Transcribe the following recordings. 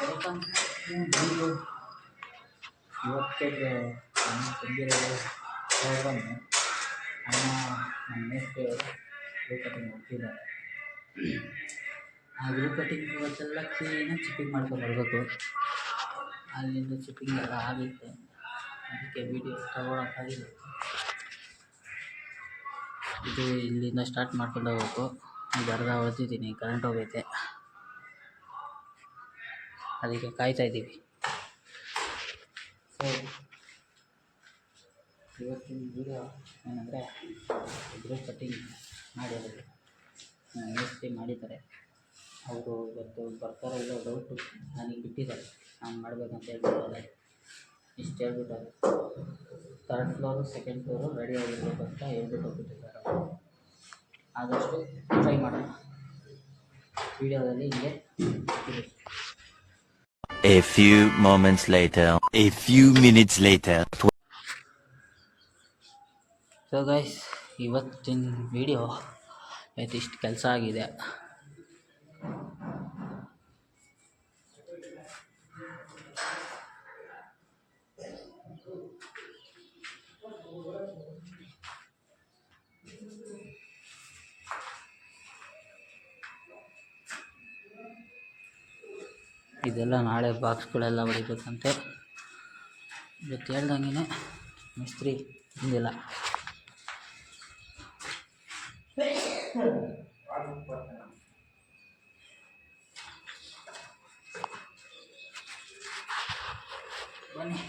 ಇವತ್ತು ನಾನು ತಂದಿರೋದು ಪ್ರೋಗ್ರಾಮು ಅಣ್ಣ ನಮ್ಮ ಮೇಸ್ಟ್ರಿ ಅವರು ಗ್ರೂ ಕಟಿಂಗ್ ಹೋಗ್ತಿದ್ದಾರೆ. ಆ ಗ್ರೂ ಕಟಿಂಗ್ ಇವತ್ತೆಲ್ಲ ಕ್ಲೀನಾಗಿ ಚಿಪ್ಪಿಂಗ್ ಮಾಡ್ಕೊಂಡ್ಬರ್ಬೇಕು. ಅಲ್ಲಿಂದ ಚಿಪ್ಪಿಂಗ್ ಎಲ್ಲ ಆಗುತ್ತೆ, ಅದಕ್ಕೆ ವೀಡಿಯೋ ತಗೊಳಕ್ಕಾಗಿಲ್ಲ. ಇದು ಇಲ್ಲಿಂದ ಸ್ಟಾರ್ಟ್ ಮಾಡ್ಕೊಂಡು ಹೋಗ್ಬೇಕು. ಈಗ ಅರ್ಧ ಹೊಡೆದಿದ್ದೀನಿ, ಕರೆಂಟ್ ಹೋಗೈತೆ, ಅದಕ್ಕೆ ಕಾಯ್ತಾ ಇದ್ದೀವಿ. ಸೊ ಇವತ್ತಿನ ವೀಡಿಯೋ ಏನಂದರೆ ಗ್ರೂ ಕಟಿಂಗ್ ಮಾಡಿರೋದು ಮೇಸ್ತ್ರಿ ಮಾಡಿದ್ದಾರೆ. ಅವರು ಇವತ್ತು ಬರ್ತಾರೋ ಇಲ್ಲೋ ಡೌಟು, ನನಗೆ ಬಿಟ್ಟಿದ್ದಾರೆ, ನಾನು ಮಾಡಬೇಕಂತ ಹೇಳ್ಬಿಟ್ಟಿದ್ದಾರೆ. ಇಷ್ಟು ಹೇಳ್ಬಿಟ್ಟಾರೆ, 3rd floor 2nd floor ready ಆಗಿರ್ಬೇಕು ಅಂತ ಹೇಳ್ಬಿಟ್ಟು ಹೋಗ್ಬಿಟ್ಟಿದ್ದಾರೆ ಅವರು. ಆದಷ್ಟು ಟ್ರೈ ಮಾಡೋಣ. ವೀಡಿಯೋದಲ್ಲಿ ಹಿಂಗೆ A few moments later, a few minutes later. So guys, ಇವತ್ತಿನ ವಿಡಿಯೋ ಇಷ್ಟು ಕೆಲಸ ಆಗಿದೆ. ಇದೆಲ್ಲ ನಾಳೆ ಬಾಕ್ಸ್ಗಳೆಲ್ಲ ಹೊಡಿಬೇಕಂತೆ. ಇವತ್ತು ಹೇಳ್ದಂಗೆ ಮಿಸ್ತ್ರಿ ಬಂದಿಲ್ಲ. ಬನ್ನಿ,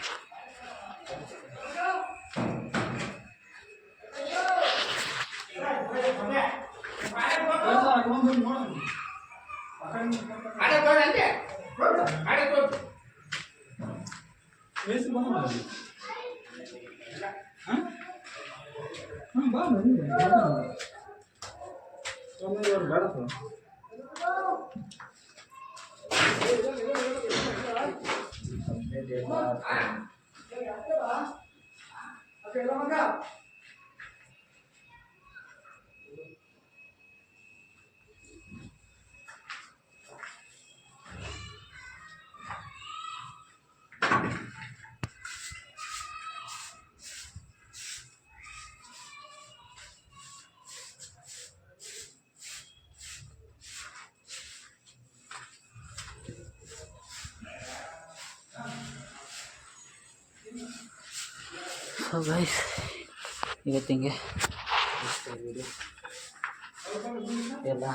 ಸೊ ಗೈಸ್, ಇವತ್ತಿಂಗೆ ವಿಡಿಯೋ ಎಲ್ಲ